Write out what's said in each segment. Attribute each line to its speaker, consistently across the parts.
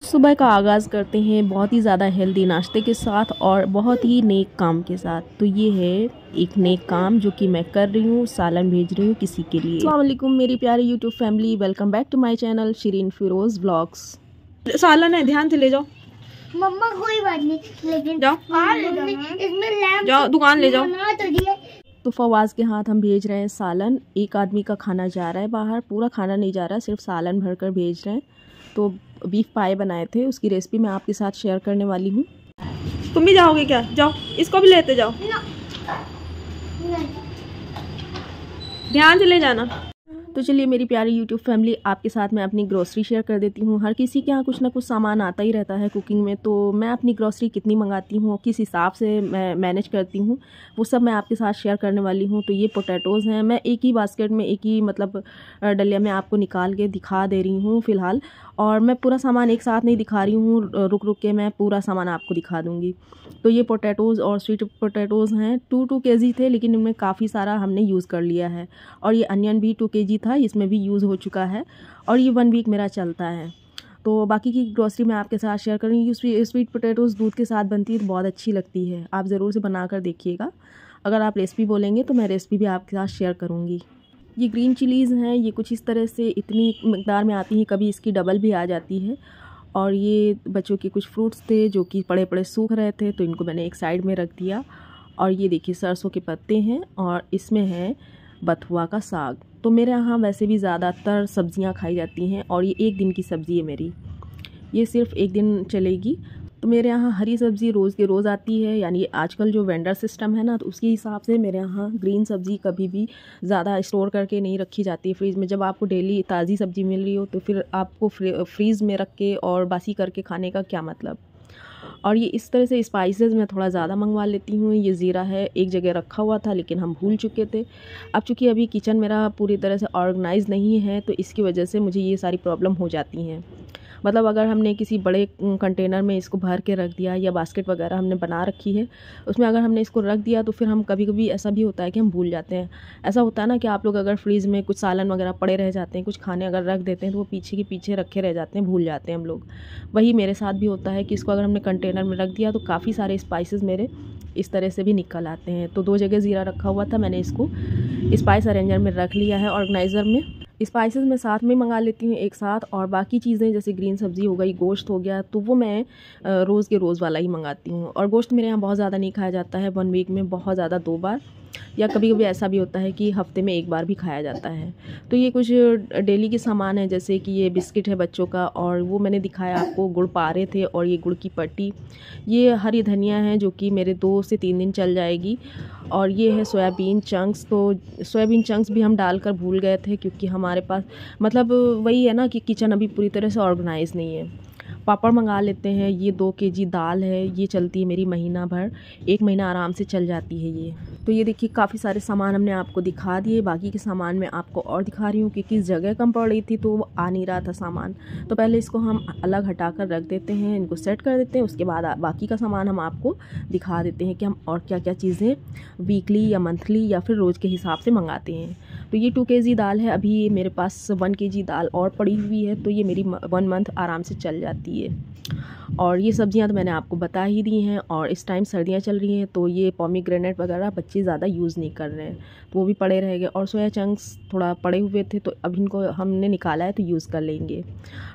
Speaker 1: सुबह का आगाज़ करते हैं बहुत ही ज़्यादा हेल्दी नाश्ते के साथ और बहुत ही नेक काम के साथ। तो ये है एक नेक काम जो कि मैं कर रही हूँ, सालन भेज रही हूँ किसी के लिए। अस्सलाम वालेकुम मेरी प्यारी YouTube family, welcome back to my channel Shireen Feroz vlogs. सालन है, ध्यान से ले जाओ।
Speaker 2: मम्मा कोई बात नहीं, लेकिन
Speaker 1: जाओ
Speaker 2: इसमें लैम्प
Speaker 1: जाओ दुकान ले जाओ। तो फवाज के हाथ हम भेज रहे हैं सालन। एक आदमी का खाना जा रहा है बाहर, पूरा खाना नहीं जा रहा, सिर्फ सालन भर कर भेज रहे हैं। तो बीफ पाए बनाए थे, उसकी रेसिपी मैं आपके साथ शेयर करने वाली हूँ। तुम भी जाओगे क्या? जाओ, इसको भी लेते जाओ। ध्यान से ले जाना। तो चलिए मेरी प्यारी यूट्यूब फैमिली, आपके साथ मैं अपनी ग्रोसरी शेयर कर देती हूँ। हर किसी के यहाँ कुछ ना कुछ सामान आता ही रहता है कुकिंग में, तो मैं अपनी ग्रोसरी कितनी मंगाती हूँ, किस हिसाब से मैं मैनेज करती हूँ, वो सब मैं आपके साथ शेयर करने वाली हूँ। तो ये पोटैटोज़ हैं, मैं एक ही बास्केट में, एक ही मतलब डलिया में आपको निकाल के दिखा दे रही हूँ फ़िलहाल। और मैं पूरा सामान एक साथ नहीं दिखा रही हूँ, रुक रुक के मैं पूरा सामान आपको दिखा दूँगी। तो ये पोटैटोज़ और स्वीट पोटैटोज़ हैं, 2 kg थे, लेकिन इनमें काफ़ी सारा हमने यूज़ कर लिया है। और ये अनियन भी 2 kg था, इसमें भी यूज़ हो चुका है और ये 1 वीक मेरा चलता है। तो बाकी की ग्रोसरी मैं आपके साथ शेयर करूँगी। स्वीट पोटैटोज़ दूध के साथ बनती है तो बहुत अच्छी लगती है, आप ज़रूर से बना कर देखिएगा। अगर आप रेसिपी बोलेंगे तो मैं रेसिपी भी आपके साथ शेयर करूँगी। ये ग्रीन चिलीज़ हैं, ये कुछ इस तरह से इतनी मकदार में आती हैं, कभी इसकी डबल भी आ जाती है। और ये बच्चों के कुछ फ्रूट्स थे जो कि पड़े पड़े सूख रहे थे, तो इनको मैंने एक साइड में रख दिया। और ये देखिए सरसों के पत्ते हैं और इसमें है बथुआ का साग। तो मेरे यहाँ वैसे भी ज़्यादातर सब्ज़ियाँ खाई जाती हैं और ये एक दिन की सब्ज़ी है मेरी, ये सिर्फ़ एक दिन चलेगी। तो मेरे यहाँ हरी सब्ज़ी रोज़ के रोज़ आती है, यानी आजकल जो वेंडर सिस्टम है ना, तो उसके हिसाब से मेरे यहाँ ग्रीन सब्ज़ी कभी भी ज़्यादा स्टोर करके नहीं रखी जाती है फ्रीज़ में। जब आपको डेली ताज़ी सब्ज़ी मिल रही हो तो फिर आपको फ्रीज़ में रख के और बासी करके खाने का क्या मतलब। और ये इस तरह से स्पाइसेस मैं थोड़ा ज़्यादा मंगवा लेती हूँ। ये ज़ीरा है, एक जगह रखा हुआ था लेकिन हम भूल चुके थे। अब चूँकि अभी किचन मेरा पूरी तरह से ऑर्गेनाइज़ नहीं है, तो इसकी वजह से मुझे ये सारी प्रॉब्लम हो जाती हैं। मतलब अगर हमने किसी बड़े कंटेनर में इसको भर के रख दिया या बास्केट वगैरह हमने बना रखी है, उसमें अगर हमने इसको रख दिया तो फिर हम कभी-कभी ऐसा भी होता है कि हम भूल जाते हैं। ऐसा होता है ना कि आप लोग अगर फ्रीज़ में कुछ सालन वगैरह पड़े रह जाते हैं, कुछ खाने अगर रख देते हैं तो वो पीछे के पीछे रखे रह जाते हैं, भूल जाते हैं हम लोग। वही मेरे साथ भी होता है कि इसको अगर हमने कंटेनर में रख दिया तो काफ़ी सारे स्पाइसेस मेरे इस तरह से भी निकल आते हैं। तो 2 जगह ज़ीरा रखा हुआ था, मैंने इसको स्पाइस अरेंजर में रख लिया है, ऑर्गेनाइज़र में। स्पाइसेस मैं साथ में मंगा लेती हूँ एक साथ, और बाकी चीज़ें जैसे ग्रीन सब्ज़ी हो गई, गोश्त हो गया, तो वो मैं रोज़ के रोज़ वाला ही मंगाती हूँ। और गोश्त मेरे यहाँ बहुत ज़्यादा नहीं खाया जाता है, 1 वीक में बहुत ज़्यादा 2 बार, या कभी कभी ऐसा भी होता है कि हफ्ते में 1 बार भी खाया जाता है। तो ये कुछ डेली के सामान है, जैसे कि ये बिस्किट है बच्चों का, और वो मैंने दिखाया आपको गुड़ पारे थे, और ये गुड़ की पट्टी, ये हरी धनिया है जो कि मेरे 2 से 3 दिन चल जाएगी। और ये है सोयाबीन चंक्स, तो सोयाबीन चंक्स भी हम डालकर भूल गए थे क्योंकि हमारे पास मतलब वही है ना कि किचन अभी पूरी तरह से ऑर्गेनाइज़ नहीं है। पापड़ मंगा लेते हैं। ये 2 kg दाल है, ये चलती है मेरी महीना भर, 1 महीना आराम से चल जाती है ये। तो ये देखिए काफ़ी सारे सामान हमने आपको दिखा दिए, बाकी के सामान मैं आपको और दिखा रही हूँ कि किस जगह कम पड़ रही थी तो वो आ नहीं रहा था सामान। तो पहले इसको हम अलग हटा कर रख देते हैं, इनको सेट कर देते हैं, उसके बाद बाकी का सामान हम आपको दिखा देते हैं कि हम और क्या क्या चीज़ें वीकली या मंथली या फिर रोज़ के हिसाब से मंगाते हैं। तो ये 2 kg दाल है, अभी मेरे पास 1 kg दाल और पड़ी हुई है, तो ये मेरी 1 मंथ आराम से चल जाती है। और ये सब्जियां तो मैंने आपको बता ही दी हैं। और इस टाइम सर्दियां चल रही हैं, तो ये पोमीग्रेनेट वगैरह बच्चे ज़्यादा यूज़ नहीं कर रहे हैं, तो वो भी पड़े रहेंगे। और सोया चंक्स थोड़ा पड़े हुए थे, तो अब इनको हमने निकाला है तो यूज़ कर लेंगे।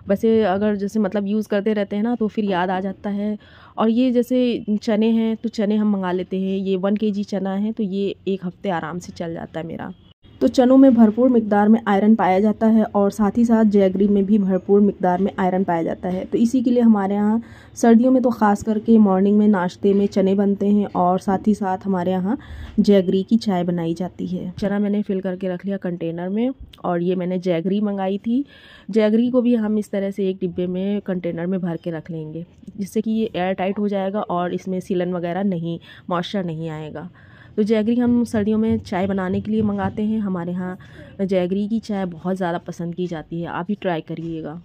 Speaker 1: वैसे अगर जैसे मतलब यूज़ करते रहते हैं ना तो फिर याद आ जाता है। और ये जैसे चने हैं, तो चने हम मंगा लेते हैं, ये 1 kg चना है, तो ये 1 हफ्ते आराम से चल जाता है मेरा। तो चनों में भरपूर मिकदार में आयरन पाया जाता है, और साथ ही साथ जैगरी में भी भरपूर मिकदार में आयरन पाया जाता है। तो इसी के लिए हमारे यहाँ सर्दियों में तो ख़ास करके मॉर्निंग में नाश्ते में चने बनते हैं, और साथ ही साथ हमारे यहाँ जैगरी की चाय बनाई जाती है। चना मैंने फिल करके रख लिया कंटेनर में, और ये मैंने जैगरी मंगाई थी। जैगरी को भी हम इस तरह से एक डिब्बे में कंटेनर में भर के रख लेंगे, जिससे कि ये एयर टाइट हो जाएगा और इसमें सीलन वगैरह नहीं, मॉइस्चर नहीं आएगा। तो जैगरी हम सर्दियों में चाय बनाने के लिए मंगाते हैं। हमारे यहाँ जैगरी की चाय बहुत ज़्यादा पसंद की जाती है, आप भी ट्राई करिएगा।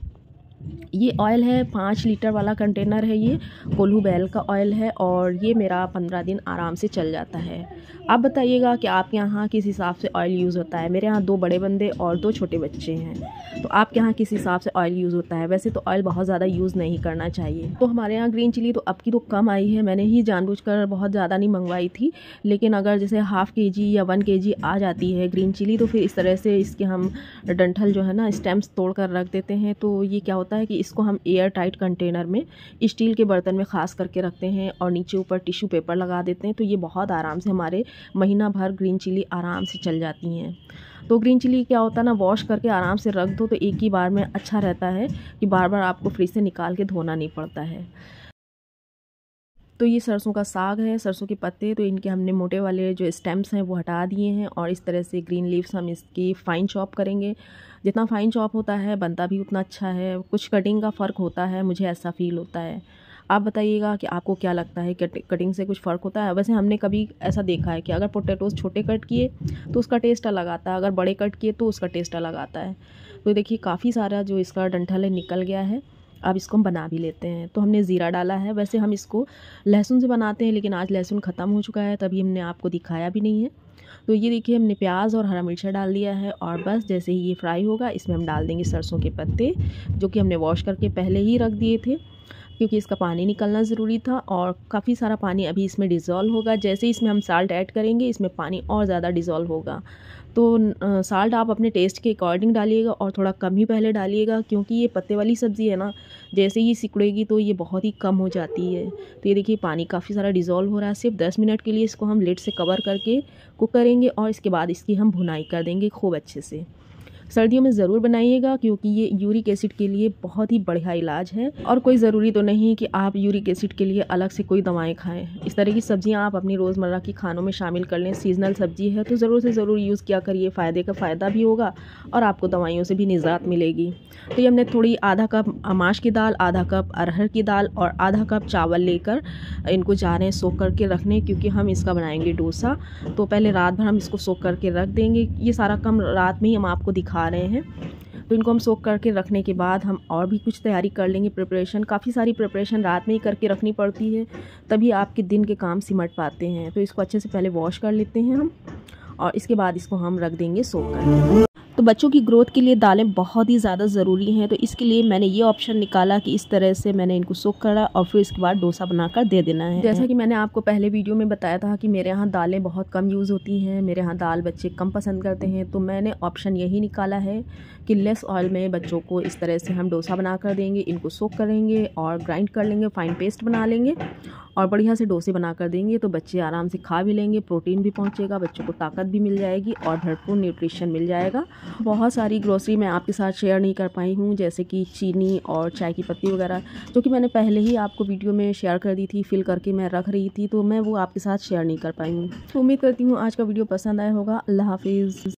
Speaker 1: ये ऑयल है 5 लीटर वाला कंटेनर है, ये कोल्हू बैल का ऑयल है और ये मेरा 15 दिन आराम से चल जाता है। आप बताइएगा कि आपके यहाँ किस हिसाब से ऑयल यूज़ होता है। मेरे यहाँ 2 बड़े बंदे और 2 छोटे बच्चे हैं, तो आपके यहाँ किस हिसाब से ऑयल यूज़ होता है। वैसे तो ऑयल बहुत ज़्यादा यूज़ नहीं करना चाहिए। तो हमारे यहाँ ग्रीन चिली तो अब की तो कम आई है, मैंने ही जानबूझकर बहुत ज़्यादा नहीं मंगवाई थी, लेकिन अगर जैसे ½ kg या 1 kg आ जाती है ग्रीन चिली तो फिर इस तरह से इसके हम डंठल जो है ना स्टेम्स तोड़ कर रख देते हैं। तो ये क्या होता है कि इसको हम एयर टाइट कंटेनर में स्टील के बर्तन में ख़ास करके रखते हैं और नीचे ऊपर टिश्यू पेपर लगा देते हैं, तो ये बहुत आराम से हमारे महीना भर ग्रीन चिली आराम से चल जाती हैं। तो ग्रीन चिली क्या होता है ना, वॉश करके आराम से रख दो तो एक ही बार में अच्छा रहता है कि बार बार आपको फ्रिज से निकाल के धोना नहीं पड़ता है। तो ये सरसों का साग है, सरसों के पत्ते, तो इनके हमने मोटे वाले जो स्टेम्स हैं वो हटा दिए हैं और इस तरह से ग्रीन लीव्स हम इसकी फ़ाइन चॉप करेंगे। जितना फ़ाइन चॉप होता है बनता भी उतना अच्छा है। कुछ कटिंग का फ़र्क होता है, मुझे ऐसा फ़ील होता है। आप बताइएगा कि आपको क्या लगता है, कटिंग से कुछ फ़र्क होता है। वैसे हमने कभी ऐसा देखा है कि अगर पोटैटोज़ छोटे कट किए तो उसका टेस्ट अलग आता है, अगर बड़े कट किए तो उसका टेस्ट अलग आता है। तो देखिए काफ़ी सारा जो इसका डंठल है निकल गया है। अब इसको हम बना भी लेते हैं। तो हमने ज़ीरा डाला है, वैसे हम इसको लहसुन से बनाते हैं लेकिन आज लहसुन ख़त्म हो चुका है, तभी हमने आपको दिखाया भी नहीं है। तो ये देखिए हमने प्याज और हरा मिर्चा डाल दिया है और बस जैसे ही ये फ्राई होगा इसमें हम डाल देंगे सरसों के पत्ते, जो कि हमने वॉश करके पहले ही रख दिए थे क्योंकि इसका पानी निकलना ज़रूरी था और काफ़ी सारा पानी अभी इसमें डिज़ोल्व होगा। जैसे ही इसमें हम साल्ट ऐड करेंगे इसमें पानी और ज़्यादा डिज़ोल्व होगा। तो साल्ट आप अपने टेस्ट के अकॉर्डिंग डालिएगा और थोड़ा कम ही पहले डालिएगा, क्योंकि ये पत्ते वाली सब्ज़ी है ना, जैसे ही सिकुड़ेगी तो ये बहुत ही कम हो जाती है। तो ये देखिए पानी काफ़ी सारा डिज़ोल्व हो रहा है। सिर्फ 10 मिनट के लिए इसको हम लिड से कवर करके कुक करेंगे और इसके बाद इसकी हम भुनाई कर देंगे खूब अच्छे से। सर्दियों में ज़रूर बनाइएगा क्योंकि ये यूरिक एसिड के लिए बहुत ही बढ़िया इलाज है और कोई ज़रूरी तो नहीं कि आप यूरिक एसिड के लिए अलग से कोई दवाएं खाएं। इस तरह की सब्जियां आप अपनी रोज़मर्रा की खानों में शामिल कर लें। सीजनल सब्जी है तो ज़रूर से ज़रूर यूज़ किया करिए, फ़ायदे का फ़ायदा भी होगा और आपको दवाइयों से भी निजात मिलेगी। तो ये हमने थोड़ी आधा कप अमाश की दाल, आधा कप अरहर की दाल और आधा कप चावल लेकर इनको जा रहे हैं सोख करके रखने, क्योंकि हम इसका बनाएंगे डोसा। तो पहले रात भर हम इसको सोख करके रख देंगे। ये सारा काम रात में ही हम आपको दिखा रहे हैं। तो इनको हम सोख करके रखने के बाद हम और भी कुछ तैयारी कर लेंगे। प्रिपरेशन, काफ़ी सारी प्रिपरेशन रात में ही करके रखनी पड़ती है, तभी आपके दिन के काम सिमट पाते हैं। तो इसको अच्छे से पहले वॉश कर लेते हैं हम और इसके बाद इसको हम रख देंगे सोख कर। तो बच्चों की ग्रोथ के लिए दालें बहुत ही ज़्यादा ज़रूरी हैं, तो इसके लिए मैंने ये ऑप्शन निकाला कि इस तरह से मैंने इनको सोख करा और फिर इसके बाद डोसा बनाकर दे देना है। जैसा कि मैंने आपको पहले वीडियो में बताया था कि मेरे यहाँ दालें बहुत कम यूज़ होती हैं, मेरे यहाँ दाल बच्चे कम पसंद करते हैं, तो मैंने ऑप्शन यही निकाला है कि लेस ऑयल में बच्चों को इस तरह से हम डोसा बना कर देंगे। इनको सोख करेंगे और ग्राइंड कर लेंगे, फाइन पेस्ट बना लेंगे और बढ़िया से डोसे बना कर देंगे, तो बच्चे आराम से खा भी लेंगे, प्रोटीन भी पहुंचेगा, बच्चों को ताकत भी मिल जाएगी और भरपूर न्यूट्रिशन मिल जाएगा। बहुत सारी ग्रोसरी मैं आपके साथ शेयर नहीं कर पाई हूँ, जैसे कि चीनी और चाय की पत्ती वगैरह, जो कि मैंने पहले ही आपको वीडियो में शेयर कर दी थी, फिल करके मैं रख रही थी, तो मैं वो आपके साथ शेयर नहीं कर पाई हूँ। तो उम्मीद करती हूँ आज का वीडियो पसंद आया होगा। अल्लाह हाफिज़।